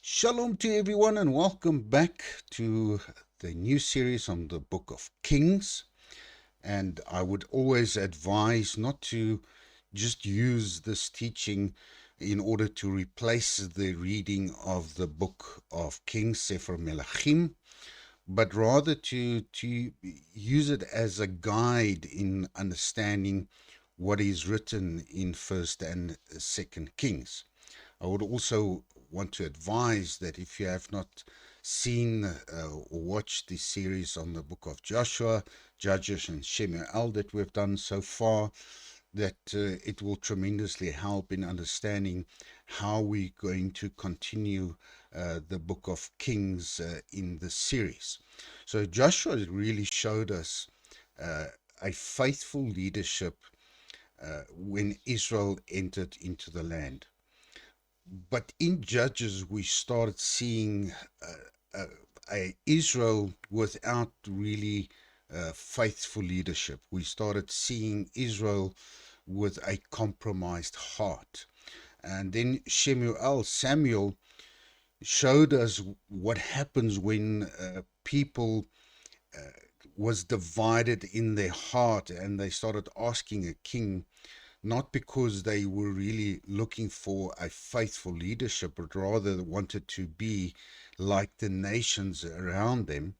Shalom to everyone, and welcome back to the new series on the Book of Kings. And I would always advise not to just use this teaching in order to replace the reading of the Book of Kings, Sefer Melachim, but rather to use it as a guide in understanding what is written in First and Second Kings. I would also want to advise that if you have not seen or watched this series on the book of Joshua, Judges, and Shemuel that we've done so far, that it will tremendously help in understanding how we're going to continue the book of Kings in this series. So Joshua really showed us a faithful leadership when Israel entered into the land. But in Judges, we started seeing a Israel without really faithful leadership. We started seeing Israel with a compromised heart. And then Samuel, showed us what happens when people was divided in their heart and they started asking a king, not because they were really looking for a faithful leadership, but rather wanted to be like the nations around them.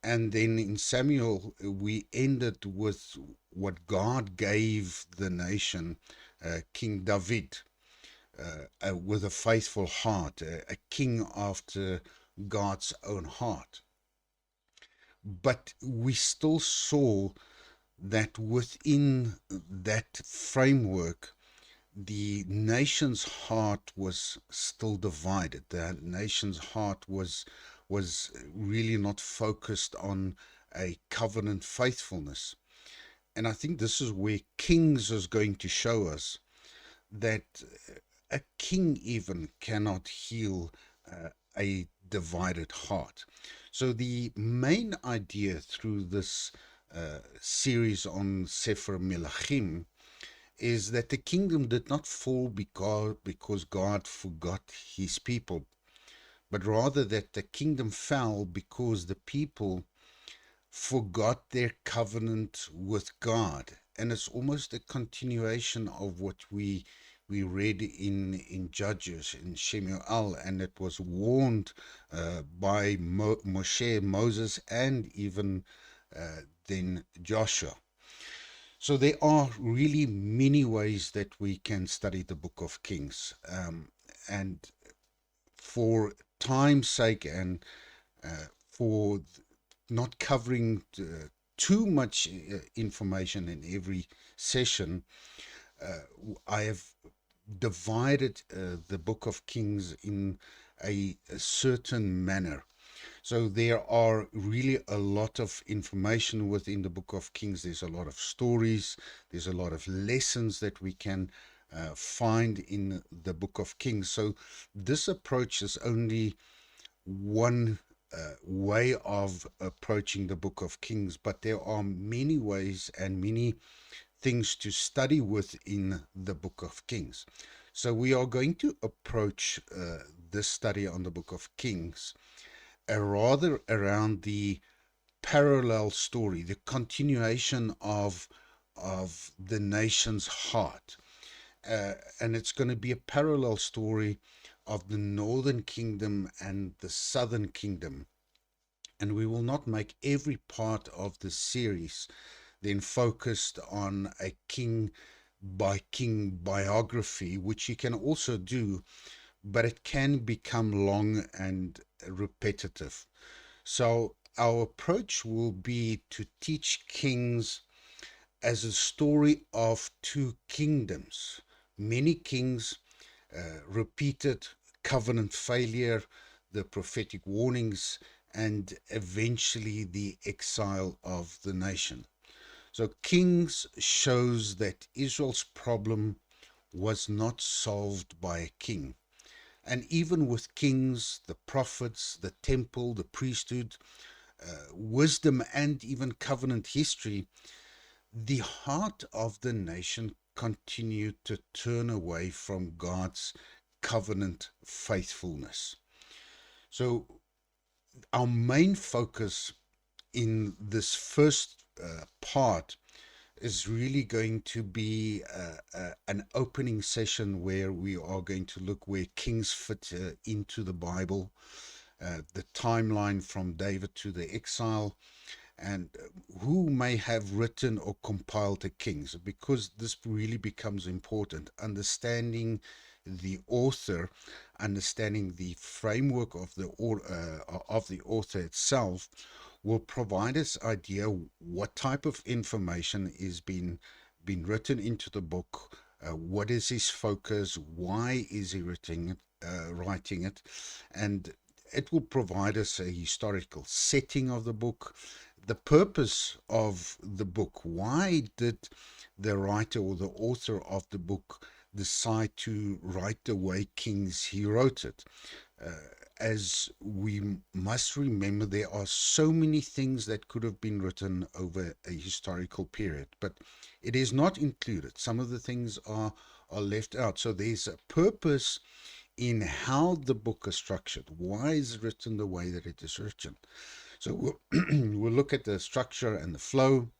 And then in Samuel, we ended with what God gave the nation, King David, with a faithful heart, a king after God's own heart. But we still saw that within that framework, the nation's heart was still divided. The nation's heart was really not focused on a covenant faithfulness. And I think this is where Kings is going to show us that a king even cannot heal a divided heart. So the main idea through this series on Sefer Melachim is that the kingdom did not fall because God forgot his people, but rather that the kingdom fell because the people forgot their covenant with God. And it's almost a continuation of what we read in Judges, in Shemuel, and it was warned by Moshe, Moses, and even then Joshua. So there are really many ways that we can study the book of Kings. And for time's sake and for not covering too much information in every session, I have divided the book of Kings in a certain manner. So there are really a lot of information within the book of Kings. There's a lot of stories. There's a lot of lessons that we can find in the book of Kings. So this approach is only one way of approaching the book of Kings, but there are many ways and many things to study within the book of Kings. So we are going to approach this study on the book of Kings rather around the parallel story, the continuation of the nation's heart. And it's going to be a parallel story of the northern kingdom and the southern kingdom. And we will not make every part of the series then focused on a king by king biography, which you can also do, but it can become long and repetitive. So our approach will be to teach Kings as a story of two kingdoms, many kings, repeated covenant failure, the prophetic warnings, and eventually the exile of the nation. So Kings shows that Israel's problem was not solved by a king. And even with kings, the prophets, the temple, the priesthood, wisdom, and even covenant history, the heart of the nation continued to turn away from God's covenant faithfulness. So our main focus in this first part is really going to be an opening session where we are going to look where kings fit into the Bible, the timeline from David to the exile, and who may have written or compiled the kings, because this really becomes important. Understanding the author, understanding the framework of the author itself, will provide us idea what type of information is being written into the book. What is his focus? Why is he writing it? And it will provide us a historical setting of the book, the purpose of the book. Why did the writer or the author of the book decide to write the way Kings he wrote it? Uh, as we must remember, there are so many things that could have been written over a historical period, but it is not included. Some of the things are left out. So there's a purpose in how the book is structured. Why is it written the way that it is written? So we'll look at the structure and the flow,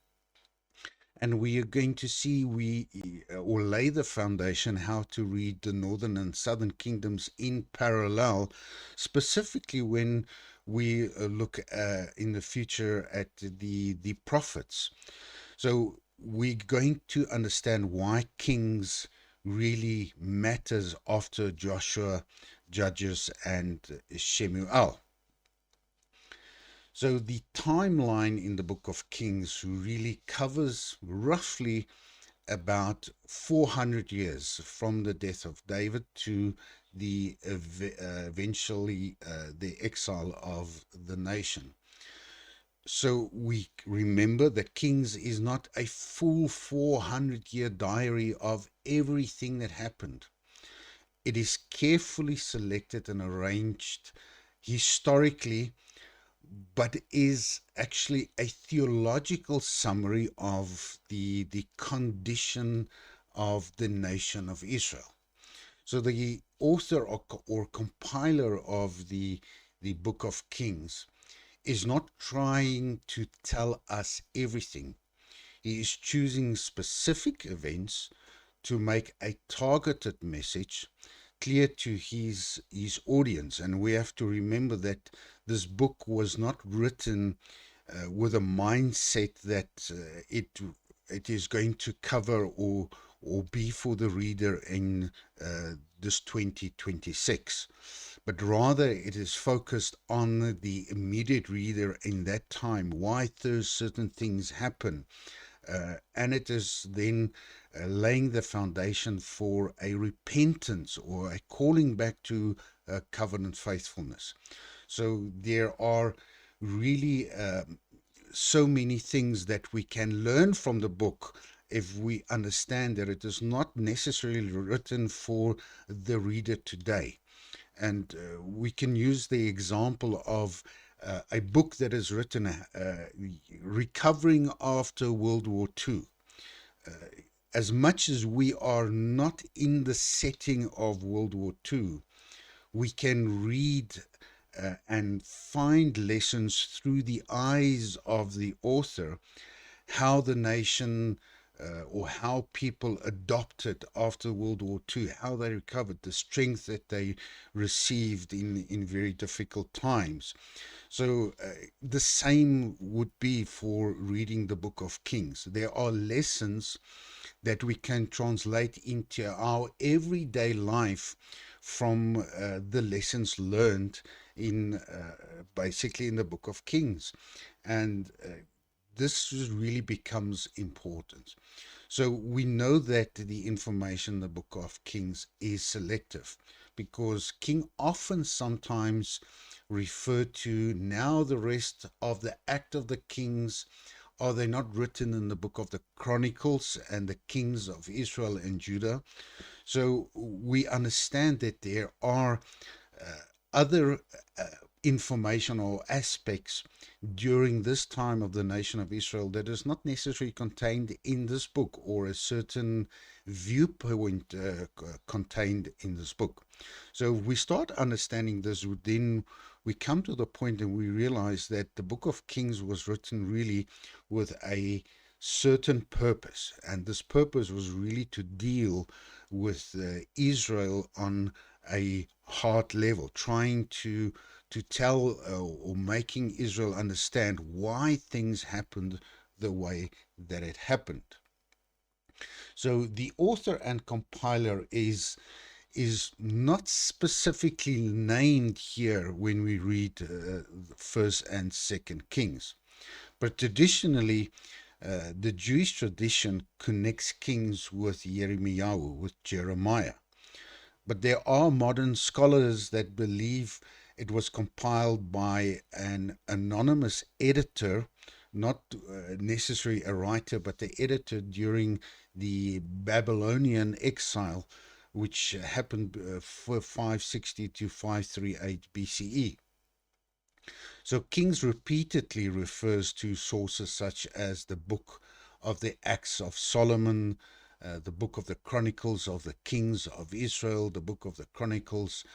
and we are going to see or lay the foundation how to read the northern and southern kingdoms in parallel, specifically when we look in the future at the prophets. So we're going to understand why kings really matters after Joshua, Judges, and Shemuel. So the timeline in the book of Kings really covers roughly about 400 years from the death of David to the eventually the exile of the nation. So we remember that Kings is not a full 400-year diary of everything that happened. It is carefully selected and arranged historically, but is actually a theological summary of the condition of the nation of Israel. So the author or compiler of the book of Kings is not trying to tell us everything. He is choosing specific events to make a targeted message clear to his audience. And we have to remember that this book was not written with a mindset that it is going to cover or be for the reader in this 2026, but rather it is focused on the immediate reader in that time, why those certain things happen, and it is then laying the foundation for a repentance or a calling back to covenant faithfulness. So there are really so many things that we can learn from the book if we understand that it is not necessarily written for the reader today. And we can use the example of a book that is written recovering after World War II. Uh, as much as we are not in the setting of World War II, we can read and find lessons through the eyes of the author, how the nation or how people adopted after World War II, how they recovered, the strength that they received in very difficult times. So the same would be for reading the book of Kings. There are lessons that we can translate into our everyday life from the lessons learned in basically in the book of Kings. And this really becomes important. So we know that the information in the book of Kings is selective, because king often sometimes referred to now the rest of the act of the kings, are they not written in the book of the Chronicles and the kings of Israel and Judah? So we understand that there are other information or aspects during this time of the nation of Israel that is not necessarily contained in this book, or a certain viewpoint contained in this book. So if we start understanding this, then we come to the point and we realize that the book of Kings was written really with a certain purpose, and this purpose was really to deal with Israel on a heart level, trying to tell or making Israel understand why things happened the way that it happened. So the author and compiler is not specifically named here when we read First and Second Kings, but traditionally the Jewish tradition connects Kings with Jeremiah, with Jeremiah. But there are modern scholars that believe it was compiled by an anonymous editor, not necessarily a writer, but the editor during the Babylonian exile, which happened for 560 to 538 BCE. So Kings repeatedly refers to sources such as the book of the Acts of Solomon, the book of the Chronicles of the Kings of Israel, the book of the Chronicles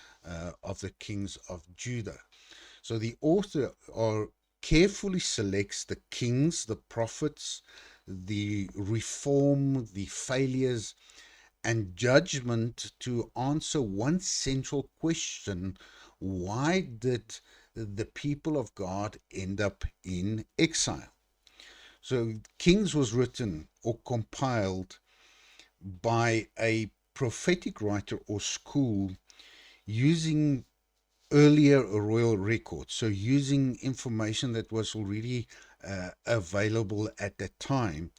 of the Kings of Judah. So the author carefully selects the kings, the prophets, the reform, the failures, and judgment to answer one central question: why did the people of God end up in exile? So Kings was written or compiled by a prophetic writer or school using earlier royal records, so using information that was already available at that time.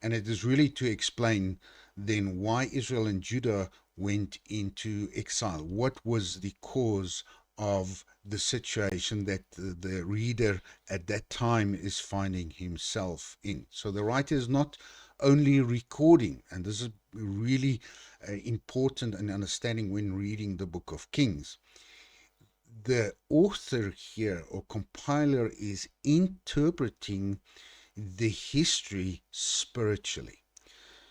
And it is really to explain then why Israel and Judah went into exile. What was the cause of the situation that the reader at that time is finding himself in? So the writer is not only recording, and this is really important in understanding when reading the book of Kings. The author here or compiler is interpreting the history spiritually.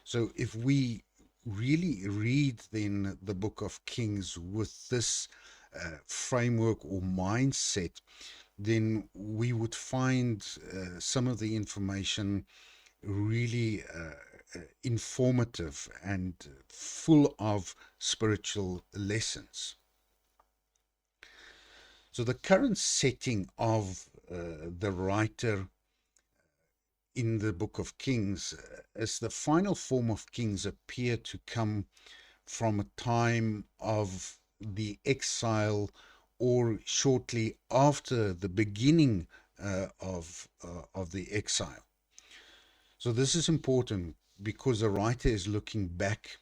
So if we really read then the book of Kings with this framework or mindset, then we would find some of the information really informative and full of spiritual lessons. So the current setting of the writer in the book of Kings, as the final form of Kings appear to come from a time of the exile or shortly after the beginning of the exile. So this is important because the writer is looking back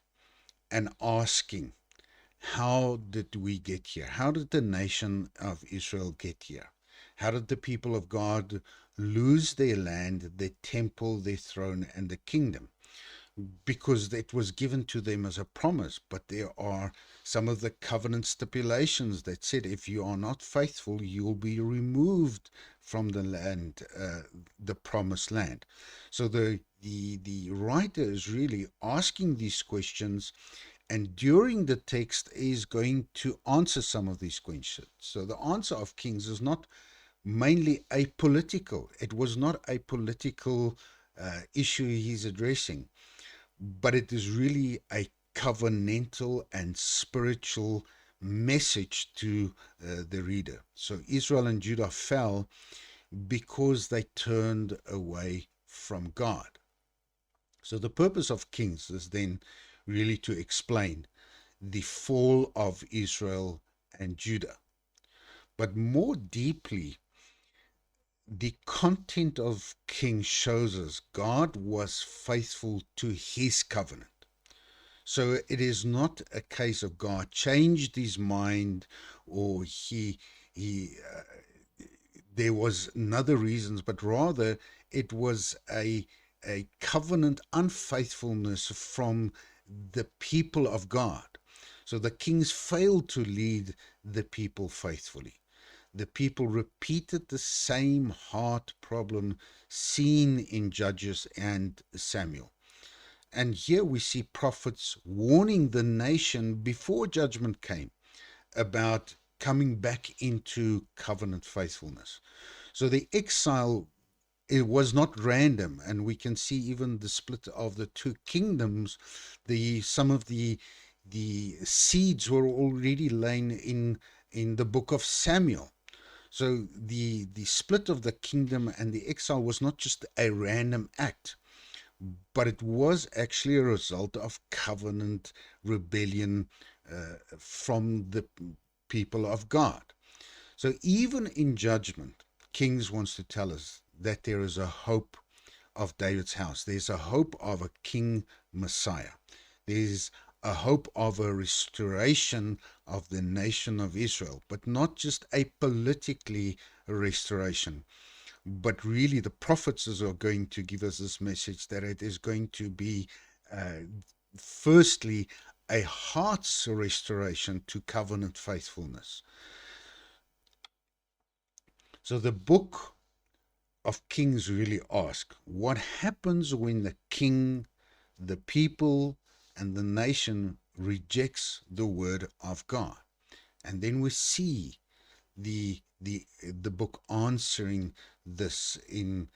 and asking, how did we get here? How did the nation of Israel get here? How did the people of God lose their land, their temple, their throne, and the kingdom? Because it was given to them as a promise, but there are some of the covenant stipulations that said if you are not faithful, you'll be removed from the land, the promised land. So the writer is really asking these questions, and during the text is going to answer some of these questions. So the answer of Kings is not mainly apolitical. It was not a political issue he's addressing, but it is really a covenantal and spiritual message to the reader. So Israel and Judah fell because they turned away from God. So the purpose of Kings is then really to explain the fall of Israel and Judah. But more deeply, the content of Kings shows us God was faithful to his covenant. So it is not a case of God changed his mind, or he there was another reasons, but rather it was a covenant unfaithfulness from the people of God. So the kings failed to lead the people faithfully. the people repeated the same heart problem seen in Judges and Samuel. And here we see prophets warning the nation before judgment came about coming back into covenant faithfulness. So the exile, it was not random, and we can see even the split of the two kingdoms. Some of the seeds were already lain in the book of Samuel. So the split of the kingdom and the exile was not just a random act, but it was actually a result of covenant rebellion from the people of God. So even in judgment, Kings wants to tell us that there is a hope of David's house. There's a hope of a king Messiah. There's a hope of a restoration of the nation of Israel, but not just a politically restoration, but really the prophets are going to give us this message that it is going to be, uh, firstly, a heart's restoration to covenant faithfulness. So the book of Kings really ask, what happens when the king, the people, and the nation rejects the word of God? And then we see the book answering this in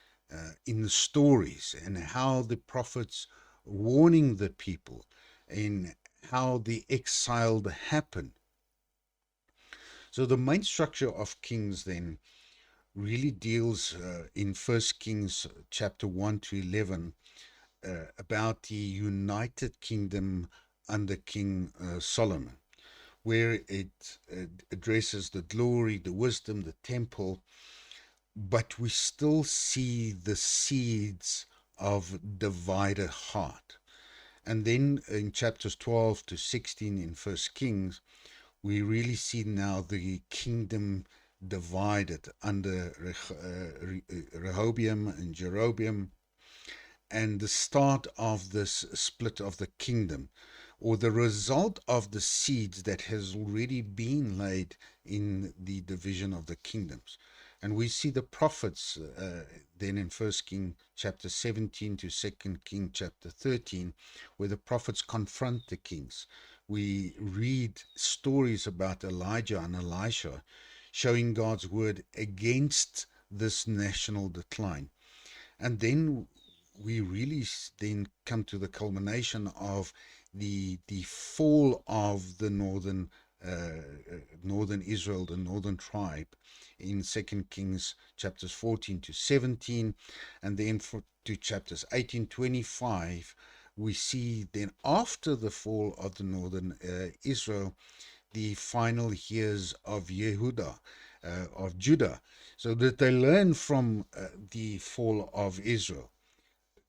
the stories, and how the prophets warning the people, and how the exiled happened. So the main structure of Kings then really deals in First Kings chapter 1 to 11 about the united kingdom under King Solomon, where it addresses the glory, the wisdom, the temple, but we still see the seeds of divided heart. And then in chapters 12 to 16 in First Kings, we really see now the kingdom divided under Rehoboam and Jeroboam, and the start of this split of the kingdom, or the result of the seeds that has already been laid in the division of the kingdoms. And we see the prophets then in First King chapter 17 to Second King chapter 13, where the prophets confront the kings. We read stories about Elijah and Elisha showing God's word against this national decline. And then we really then come to the culmination of the fall of the northern Israel, the northern tribe, in Second Kings chapters 14 to 17, and then to chapters 18-25. We see then after the fall of the northern Israel, the final years of Yehuda, of Judah, so that they learn from the fall of Israel.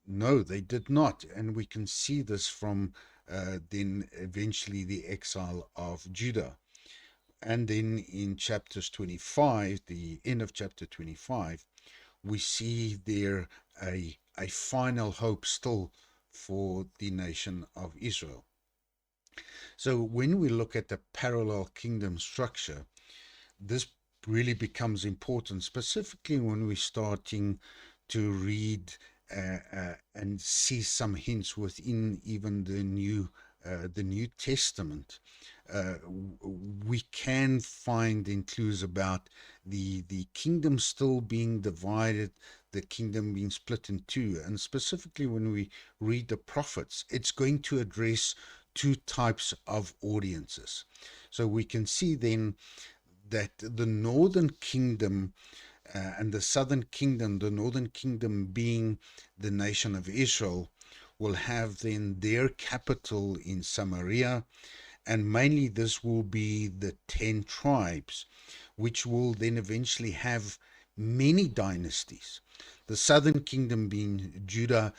No, they did not. And we can see this from then eventually the exile of Judah. And then in chapters 25, the end of chapter 25, we see there a final hope still for the nation of Israel. So when we look at the parallel kingdom structure, this really becomes important, specifically when we're starting to read and see some hints within even the New Testament. We can find in clues about the kingdom still being divided, the kingdom being split in two, and specifically when we read the prophets, it's going to address two types of audiences. So we can see then that the northern kingdom and the southern kingdom, the northern kingdom being the nation of Israel, will have then their capital in Samaria, and mainly this will be the 10 tribes, which will then eventually have many dynasties. The southern kingdom being Judah,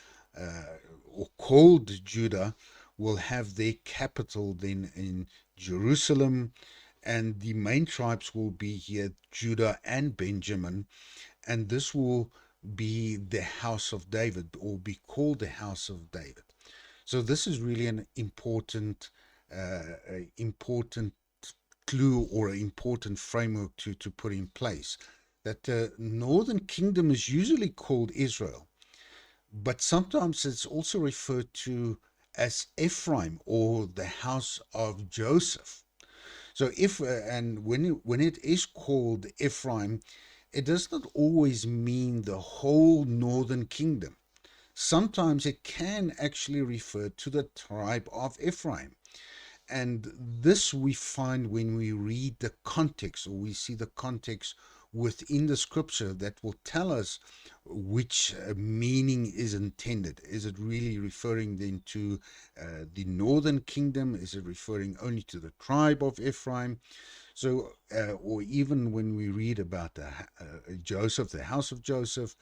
or called Judah, will have their capital then in Jerusalem, and the main tribes will be here, Judah and Benjamin, and this will be the house of David, or be called the house of David. So this is really an important clue or an important framework to put in place. That the northern kingdom is usually called Israel, but sometimes it's also referred to as Ephraim or the house of Joseph. So if and when it is called Ephraim, it does not always mean the whole northern kingdom. Sometimes it can actually refer to the tribe of Ephraim. And this we find when we read the context, or we see the context within the scripture that will tell us which meaning is intended. Is it really referring then to the northern kingdom? Is it referring only to the tribe of Ephraim? So, or even when we read about Joseph, the house of Joseph,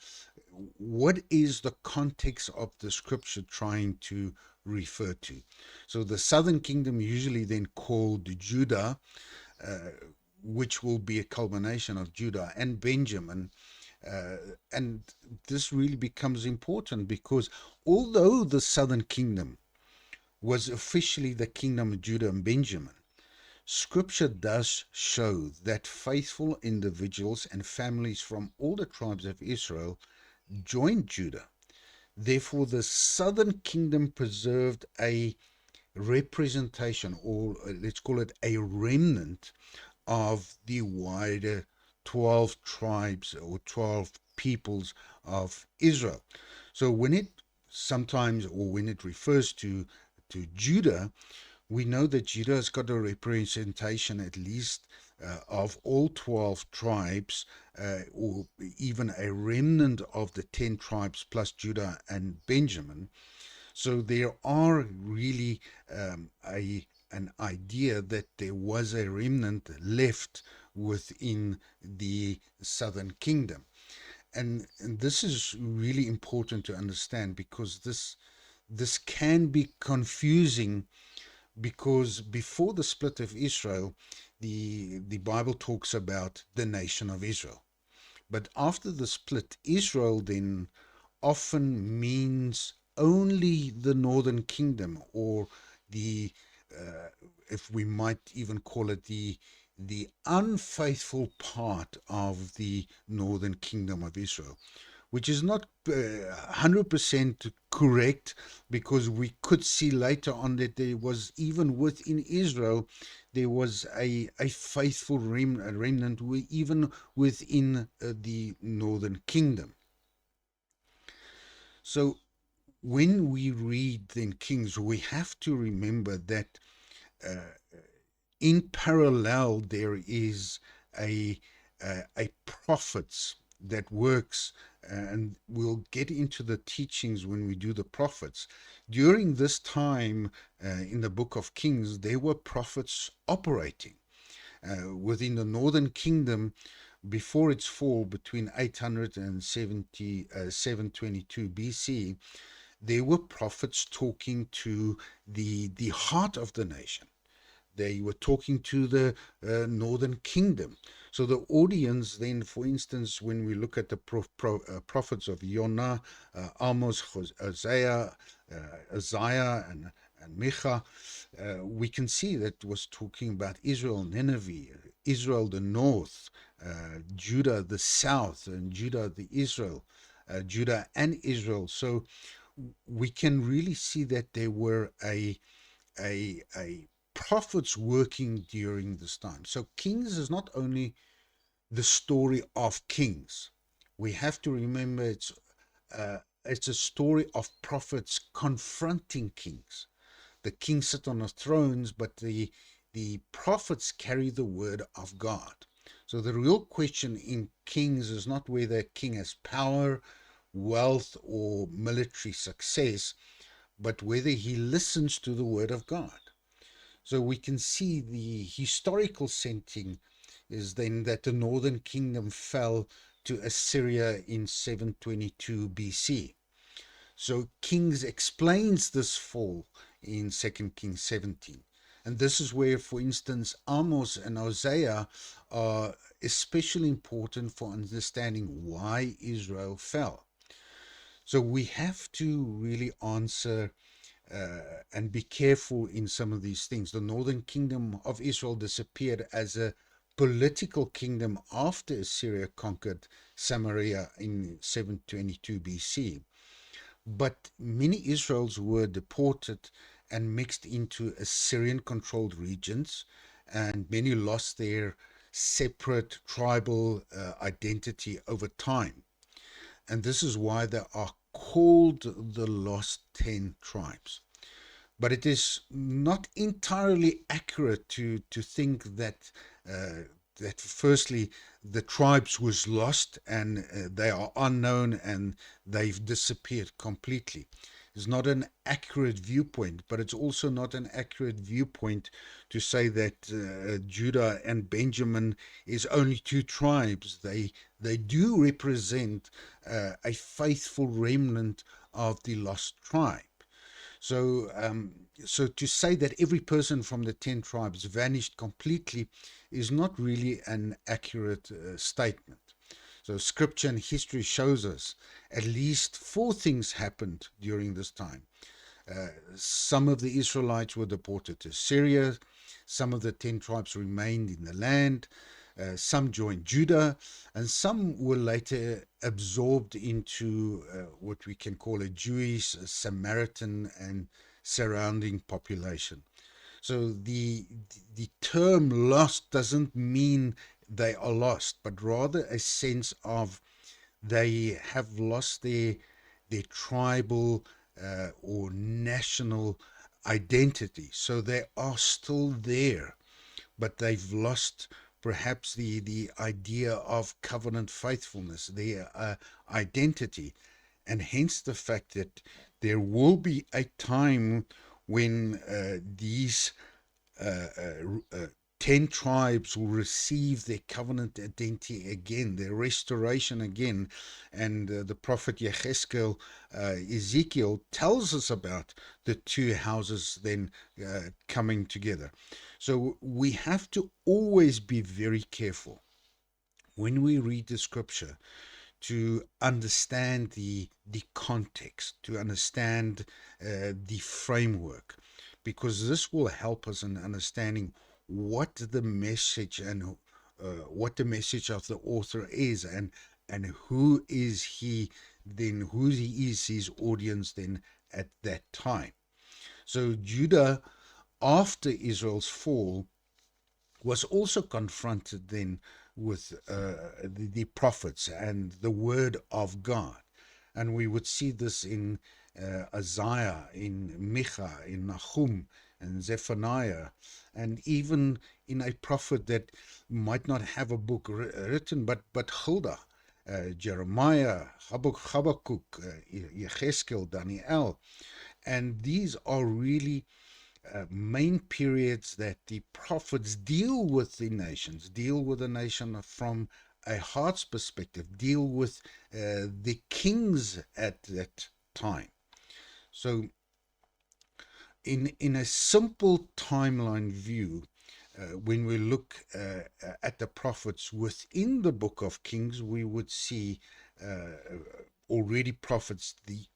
what is the context of the scripture trying to refer to? So, the southern kingdom, usually then called Judah, uh, which will be a culmination of Judah and Benjamin. Uh, and this really becomes important because although the southern kingdom was officially the kingdom of Judah and Benjamin, Scripture does show that faithful individuals and families from all the tribes of Israel joined Judah. Therefore, the southern kingdom preserved a representation, or let's call it a remnant, of the wider 12 tribes or 12 peoples of Israel. So when it sometimes, or when it refers to Judah, we know that Judah has got a representation at least of all 12 tribes, or even a remnant of the 10 tribes plus Judah and Benjamin. So there are really an idea that there was a remnant left within the southern kingdom. And this is really important to understand because this can be confusing because before the split of Israel, the Bible talks about the nation of Israel. But after the split, Israel then often means only the northern kingdom, or the uh, if we might even call it the unfaithful part of the northern kingdom of Israel, which is not 100% correct, because we could see later on that there was, even within Israel, there was a faithful remnant, even within the northern kingdom. So when we read then Kings, we have to remember that uh, in parallel there is a a prophets that works, and we'll get into the teachings when we do the prophets. During this time in the book of Kings, there were prophets operating within the northern kingdom before its fall between 870 722 BC. There were prophets talking to the heart of the nation. They were talking to the northern kingdom. So the audience then, for instance, when we look at the prophets of Jonah, Amos, Hosea, Isaiah, and Micha, we can see that was talking about Israel, Nineveh, Israel the north, Judah the south, and Judah the Israel, Judah and Israel. So we can really see that there were a prophets working during this time. So Kings is not only the story of kings. We have to remember it's a story of prophets confronting kings. The kings sit on the thrones, but the prophets carry the word of God. So the real question in Kings is not whether a king has power, wealth, or military success, but whether he listens to the word of God. So we can see the historical setting is then that the northern kingdom fell to Assyria in 722 BC. So Kings explains this fall in 2 Kings 17. And this is where, for instance, Amos and Hosea are especially important for understanding why Israel fell. So we have to really answer and be careful in some of these things. The northern kingdom of Israel disappeared as a political kingdom after Assyria conquered Samaria in 722 BC. But many Israels were deported and mixed into Assyrian controlled regions, and many lost their separate tribal identity over time. And this is why they are called the lost 10 tribes. But it is not entirely accurate to think that that firstly the tribes was lost and they are unknown and they've disappeared completely. It's not an accurate viewpoint, but it's also not an accurate viewpoint to say that Judah and Benjamin is only two tribes. They do represent a faithful remnant of the lost tribe. So, so to say that every person from the 10 tribes vanished completely is not really an accurate statement. So scripture and history shows us at least four things happened during this time. Some of the Israelites were deported to Syria. Some of the 10 tribes remained in the land. Some joined Judah, and some were later absorbed into what we can call a Jewish, Samaritan, and surrounding population. So the term lost doesn't mean they are lost, but rather a sense of they have lost their tribal or national identity. So they are still there, but they've lost perhaps the idea of covenant faithfulness, their identity, and hence the fact that there will be a time when these uh, uh, 10 tribes will receive their covenant identity again, their restoration again. And the prophet Yechezkel, Ezekiel, tells us about the two houses then coming together. So we have to always be very careful when we read the scripture to understand the context, to understand the framework, because this will help us in understanding what the message and what the message of the author is, and who is he then, who he is his audience then at that time. So Judah, after Israel's fall, was also confronted then with the prophets and the word of God. And we would see this in Isaiah, in Micha, in Nahum, and Zephaniah, and even in a prophet that might not have a book written, but Huldah, Jeremiah, Habakkuk, Yechezkel, Daniel. And these are really main periods that the prophets deal with the nations, deal with the nation from a heart's perspective, deal with the kings at that time. So, in a simple timeline view, when we look at the prophets within the book of Kings, we would see already prophets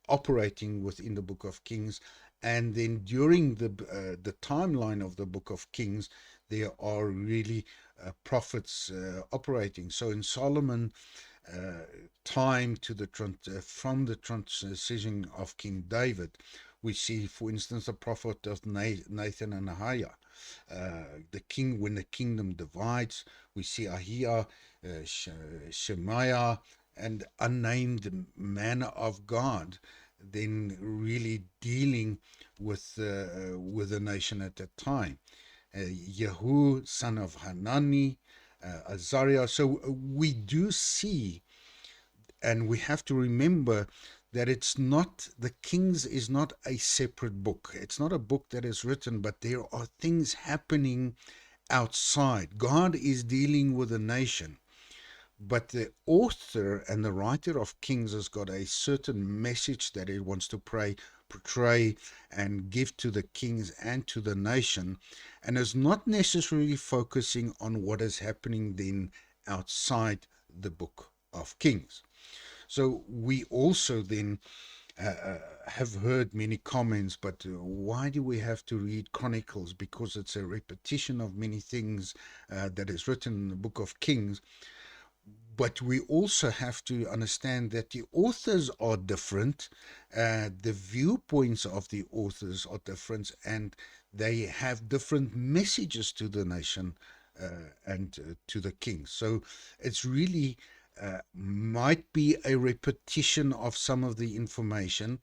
operating within the book of Kings, and then during the timeline of the book of Kings, there are really prophets operating. So in Solomon time to the from the transition of King David, we see, for instance, the prophet of Nathan and Ahiah. The king, when the kingdom divides, we see Ahiah, Shemaiah, and unnamed man of God, then really dealing with the nation at that time. Yehu, son of Hanani, Azariah. So we do see, and we have to remember that it's not, the Kings is not a separate book. It's not a book that is written, but there are things happening outside. God is dealing with a nation, but the author and the writer of Kings has got a certain message that he wants to portray and give to the kings and to the nation, and is not necessarily focusing on what is happening then outside the book of Kings. So we also then have heard many comments, but why do we have to read Chronicles? Because it's a repetition of many things that is written in the book of Kings. But we also have to understand that the authors are different, the viewpoints of the authors are different, and they have different messages to the nation and to the king. So it's really might be a repetition of some of the information,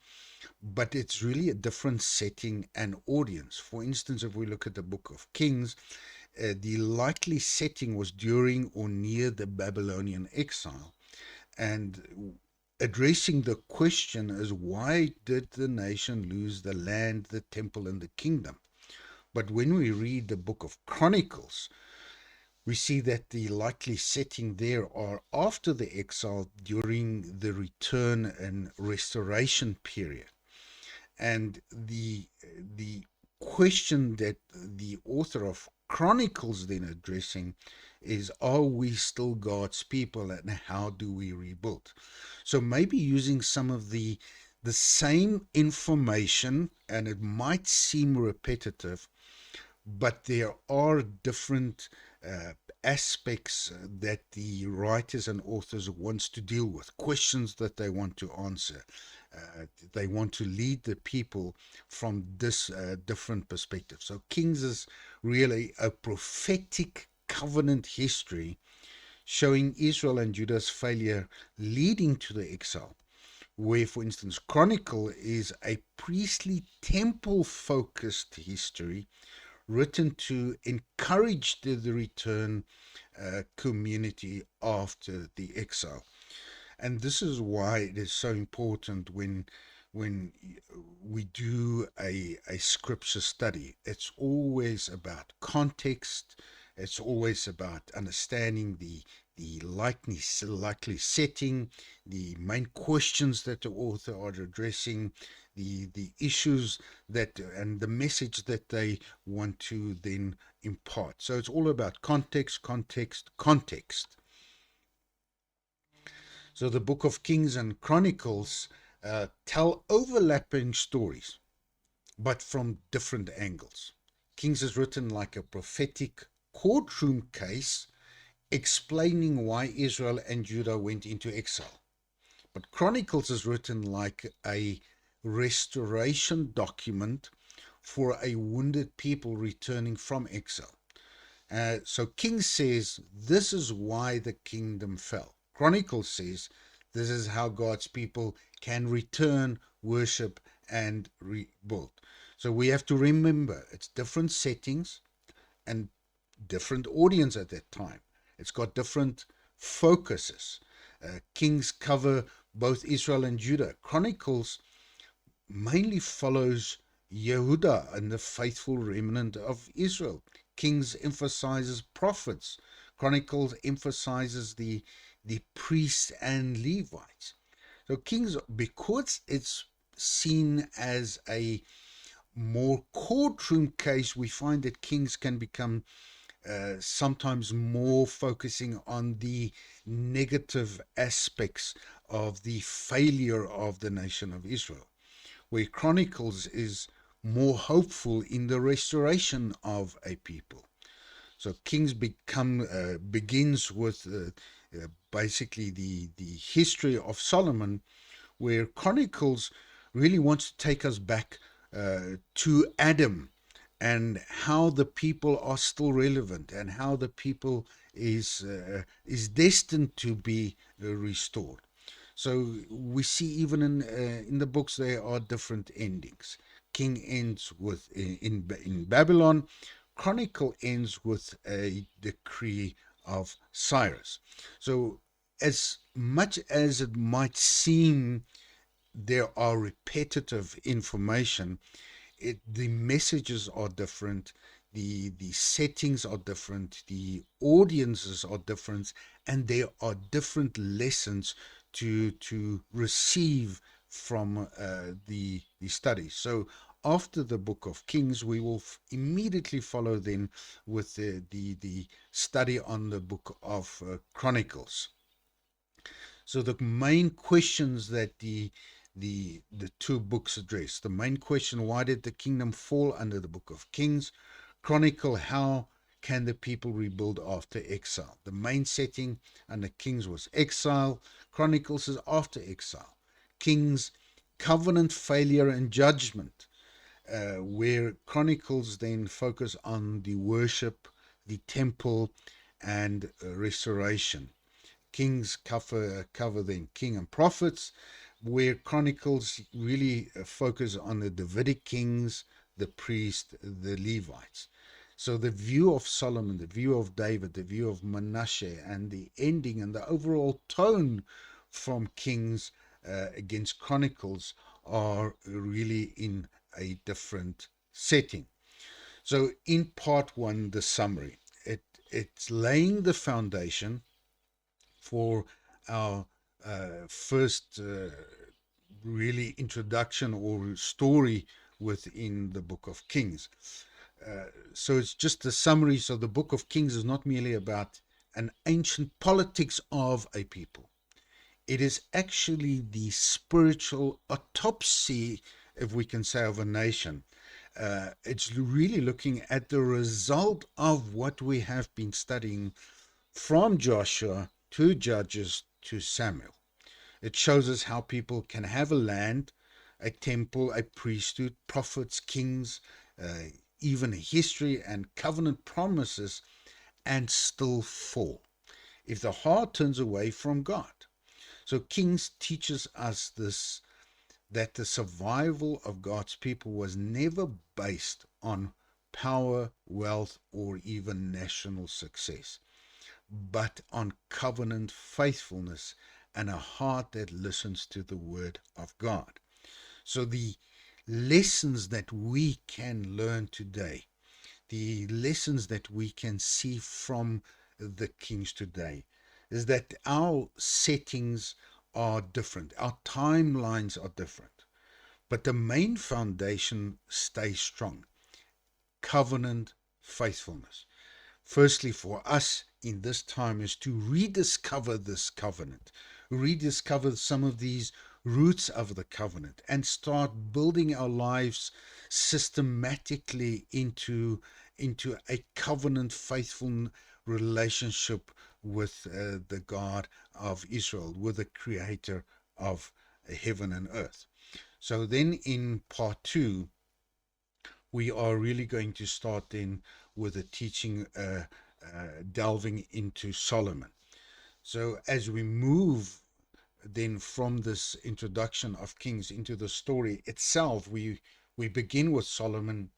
but it's really a different setting and audience. For instance, if we look at the book of Kings, the likely setting was during or near the Babylonian exile. And addressing the question is, why did the nation lose the land, the temple, and the kingdom? But when we read the book of Chronicles, we see that the likely setting there are after the exile, during the return and restoration period. And the question that the author of Chronicles then addressing is, are we still God's people, and how do we rebuild? So maybe using some of the same information, and it might seem repetitive, but there are different uh, aspects that the writers and authors wants to deal with, questions that they want to answer. They want to lead the people from this different perspective. So Kings is really a prophetic covenant history showing Israel and Judah's failure leading to the exile, where, for instance, Chronicle is a priestly temple focused history written to encourage the return community after the exile. And this is why it is so important when we do a scripture study. It's always about context. It's always about understanding the likely setting, the main questions that the author are addressing, the issues that and the message that they want to then impart. So it's all about context, context, context. So the book of Kings and Chronicles tell overlapping stories, but from different angles. Kings is written like a prophetic courtroom case explaining why Israel and Judah went into exile. But Chronicles is written like a restoration document for a wounded people returning from exile. So King says, this is why the kingdom fell. Chronicles says, this is how God's people can return, worship, and rebuild. So we have to remember it's different settings and different audience at that time. It's got different focuses. Kings cover both Israel and Judah. Chronicles mainly follows Yehuda and the faithful remnant of Israel. Kings emphasizes prophets. Chronicles emphasizes the priests and Levites. So Kings, because it's seen as a more courtroom case, we find that Kings can become sometimes more focusing on the negative aspects of the failure of the nation of Israel, where Chronicles is more hopeful in the restoration of a people. So Kings begins with basically the history of Solomon, where Chronicles really wants to take us back to Adam and how the people are still relevant and how the people is destined to be restored. So we see even in the books there are different endings. King ends with in Babylon. Chronicle ends with a decree of Cyrus. So as much as it might seem there are repetitive information, the messages are different, the settings are different, the audiences are different, and there are different lessons to receive from the study. So after the book of Kings, we will immediately follow then with the study on the book of Chronicles. So the main questions that the two books address. The main question, why did the kingdom fall, under the book of Kings. Chronicle, how can the people rebuild after exile? The main setting under Kings was exile. Chronicles is after exile. Kings, covenant failure and judgment, where Chronicles then focus on the worship, the temple, and restoration. Kings cover then King and Prophets, where Chronicles really focus on the Davidic kings, the priest, the Levites. So the view of Solomon, the view of David, the view of Manasseh, and the ending and the overall tone from Kings against Chronicles are really in a different setting. So in part one, the summary, it's laying the foundation for our first really introduction or story within the book of Kings. So it's just a summary. So the book of Kings is not merely about an ancient politics of a people. It is actually the spiritual autopsy, if we can say, of a nation. It's really looking at the result of what we have been studying from Joshua to Judges to Samuel. It shows us how people can have a land, a temple, a priesthood, prophets, kings, even a history and covenant promises, and still fall if the heart turns away from God. So Kings teaches us this, that the survival of God's people was never based on power, wealth, or even national success, but on covenant faithfulness and a heart that listens to the word of God. So the lessons that we can learn today, the lessons that we can see from the Kings today, is that our settings are different, our timelines are different, but the main foundation stays strong: covenant faithfulness. Firstly, for us in this time is to rediscover this covenant, rediscover some of these roots of the covenant, and start building our lives systematically into a covenant faithful relationship with the God of Israel, with the creator of heaven and earth. So then in part two, we are really going to start then with a teaching delving into Solomon. So as we move then from this introduction of Kings into the story itself, we begin with Solomon.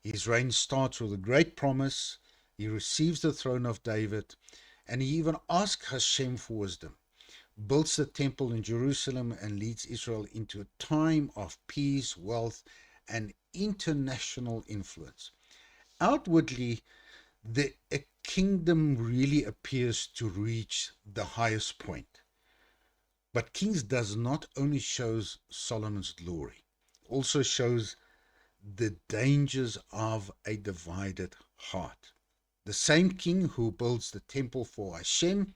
His reign starts with a great promise. He receives the throne of David, and he even asks Hashem for wisdom, builds the temple in Jerusalem, and leads Israel into a time of peace, wealth, and international influence. Outwardly, the kingdom really appears to reach the highest point. But Kings does not only shows Solomon's glory, also shows the dangers of a divided heart. The same king who builds the temple for Hashem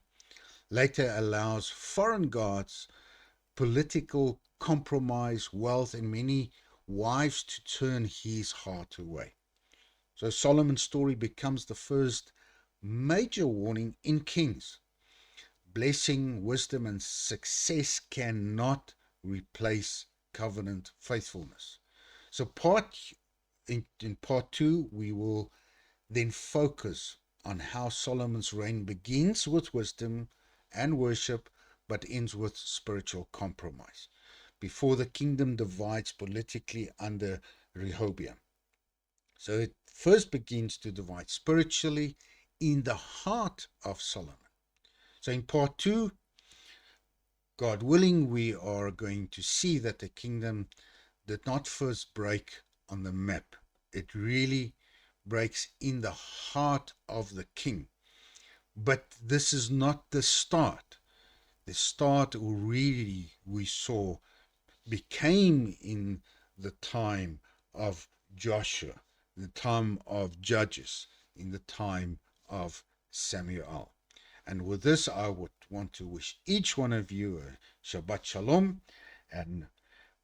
later allows foreign gods, political compromise, wealth, and many wives to turn his heart away. So Solomon's story becomes the first major warning in Kings. Blessing, wisdom, and success cannot replace covenant faithfulness. So in part two, we will then focus on how Solomon's reign begins with wisdom and worship, but ends with spiritual compromise, before the kingdom divides politically under Rehoboam. So it first begins to divide spiritually in the heart of Solomon. So in part two, God willing, we are going to see that the kingdom did not first break on the map. It really breaks in the heart of the king. But this is not the start. The start really, we saw, became in the time of Joshua, the time of Judges, in the time of Samuel. And with this, I would want to wish each one of you a Shabbat Shalom, and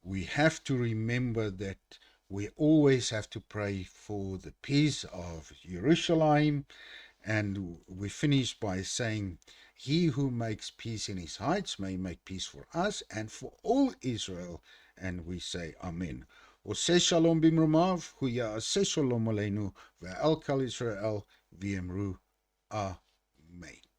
we have to remember that we always have to pray for the peace of Jerusalem. And we finish by saying, He who makes peace in his heights may make peace for us and for all Israel. And we say, Amen. עושה שלום במרומיו, הוא יעשה שלום עלינו, ועל כל ישראל ויאמרו, Amen.